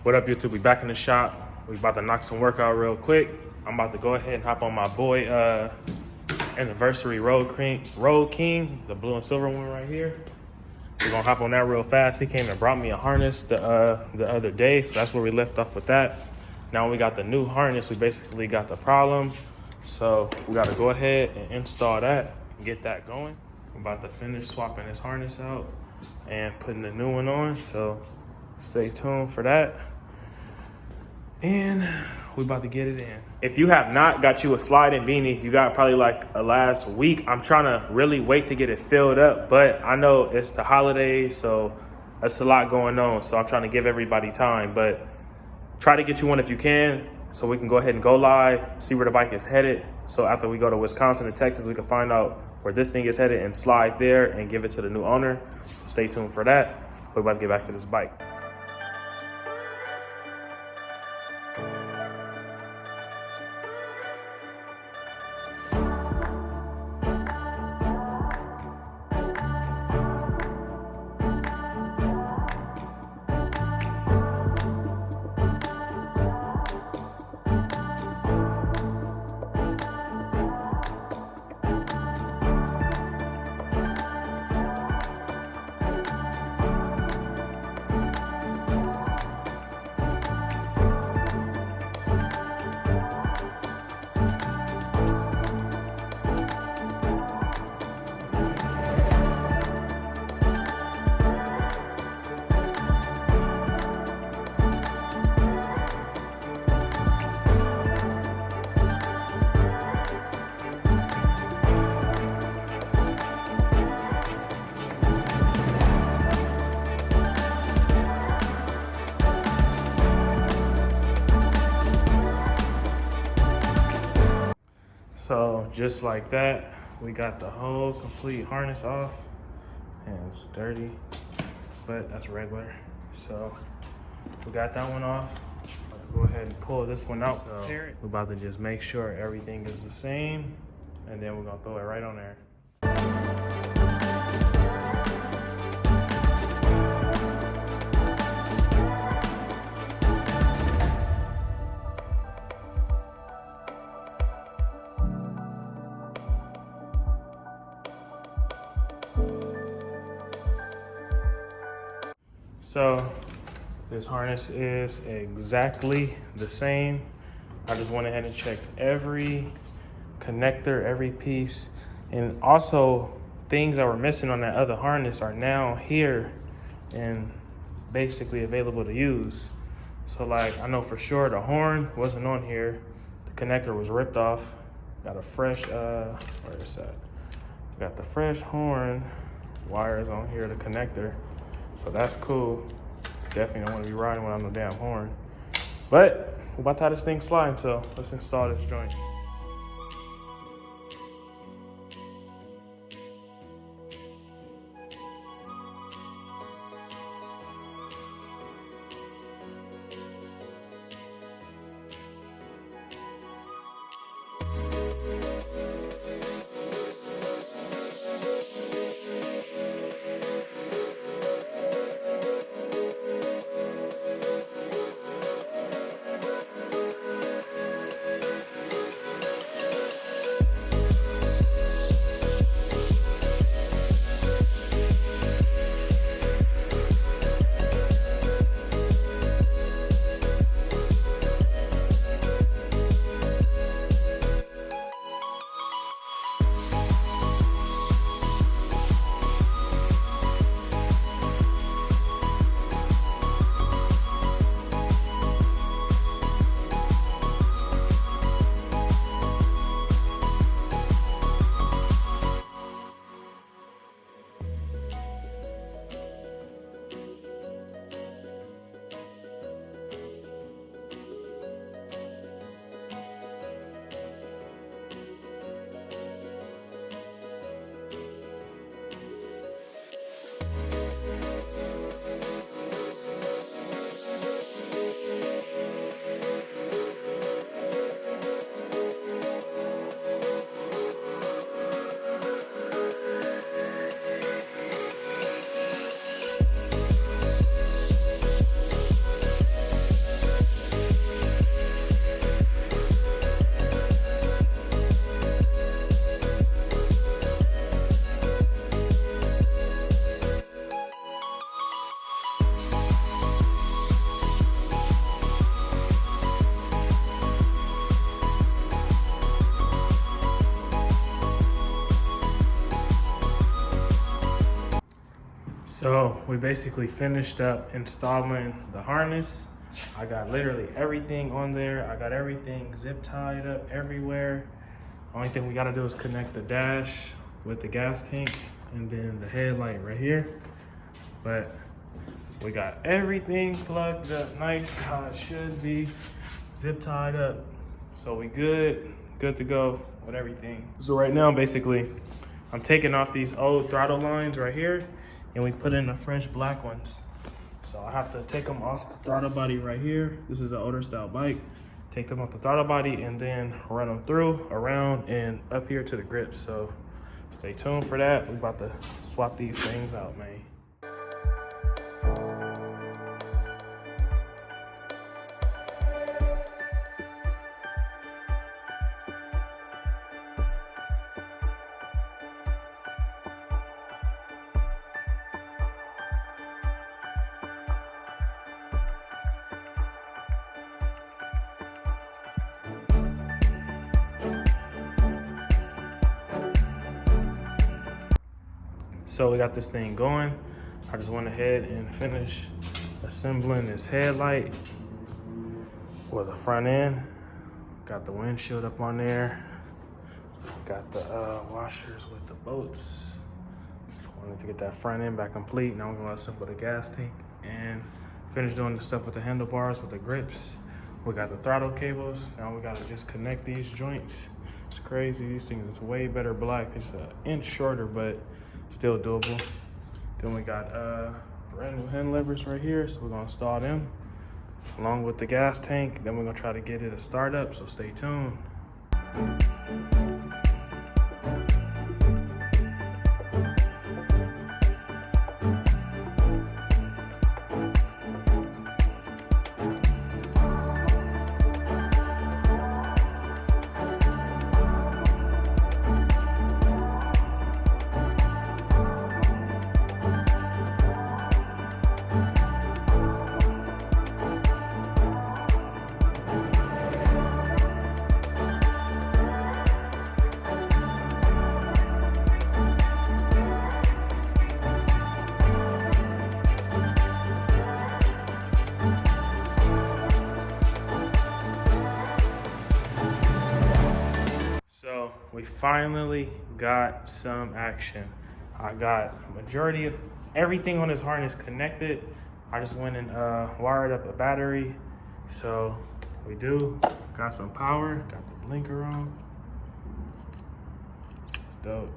What up, YouTube? We back in the shop. We about to knock some work out real quick. I'm about to go ahead and hop on my boy anniversary Road King, the blue and silver one right here. We're gonna hop on that real fast. He came and brought me a harness the other day, so that's where we left off with that. Now we got the new harness. We basically got the problem, so we got to go ahead and install that and get that going. I'm about to finish swapping this harness out and putting the new one on, so stay tuned for that. And we about to get it in. If you have not got you a SLIDN beanie, you got probably like a last week. I'm trying to really wait to get it filled up, but I know it's the holidays, so that's a lot going on. So I'm trying to give everybody time, but try to get you one if you can, so we can go ahead and go live, see where the bike is headed. So after we go to Wisconsin and Texas, we can find out where this thing is headed and slide there and give it to the new owner. So stay tuned for that. We're about to get back to this bike. So just like that, we got the whole complete harness off, and it's dirty, but that's regular. So we got that one off. Let's go ahead and pull this one out. So we're about to just make sure everything is the same, and then we're gonna throw it right on there. So this harness is exactly the same. I just went ahead and checked every connector, every piece, and also things that were missing on that other harness are now here and basically available to use. So like, I know for sure the horn wasn't on here. The connector was ripped off. Got a fresh, where is that? Got the fresh horn wires on here, the connector. So that's cool. Definitely don't want to be riding without no damn horn. But we're about to have this thing sliding, so let's install this joint. So we basically finished up installing the harness. I got literally everything on there. I got everything zip tied up everywhere. Only thing we gotta do is connect the dash with the gas tank and then the headlight right here. But we got everything plugged up nice how it should be, zip tied up. So we good to go with everything. So right now, basically, I'm taking off these old throttle lines right here and we put in the fresh black ones. So I have to take them off the throttle body right here. This is an older style bike. Take them off the throttle body and then run them through, around, and up here to the grips. So stay tuned for that. We're about to swap these things out, man. So we got this thing going. I just went ahead and finished assembling this headlight with the front end. Got the windshield up on there. Got the washers with the bolts. Just wanted to get that front end back complete. Now we're gonna assemble the gas tank and finish doing the stuff with the handlebars, with the grips. We got the throttle cables. Now we gotta just connect these joints. It's crazy, these things is way better black. It's an inch shorter, but still doable. Then we got brand new hand levers right here, so we're gonna install them along with the gas tank. Then we're gonna try to get it a start up, so stay tuned. We finally got some action. I got a majority of everything on this harness connected. I just went and wired up a battery. So we got some power, got the blinker on. It's dope.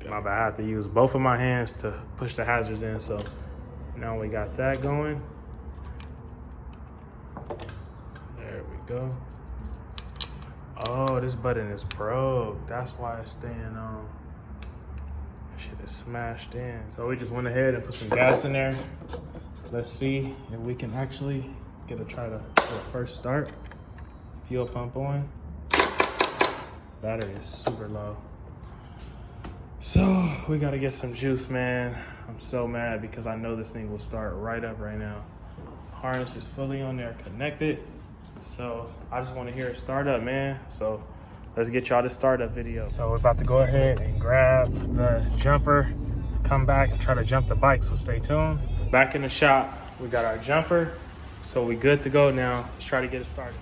My bad, I have to use both of my hands to push the hazards in. So now we got that going. There we go. Oh, this button is broke. That's why it's staying on. Shit is smashed in. So we just went ahead and put some gas in there. Let's see if we can actually try to get a first start. Fuel pump on. Battery is super low. So we gotta get some juice, man. I'm so mad because I know this thing will start right up right now. Harness is fully on there, connected. So I just want to hear it start up, man. So let's get y'all the startup video. So we're about to go ahead and grab the jumper, come back and try to jump the bike. So stay tuned. Back in the shop, we got our jumper. So we good to go now. Let's try to get it started.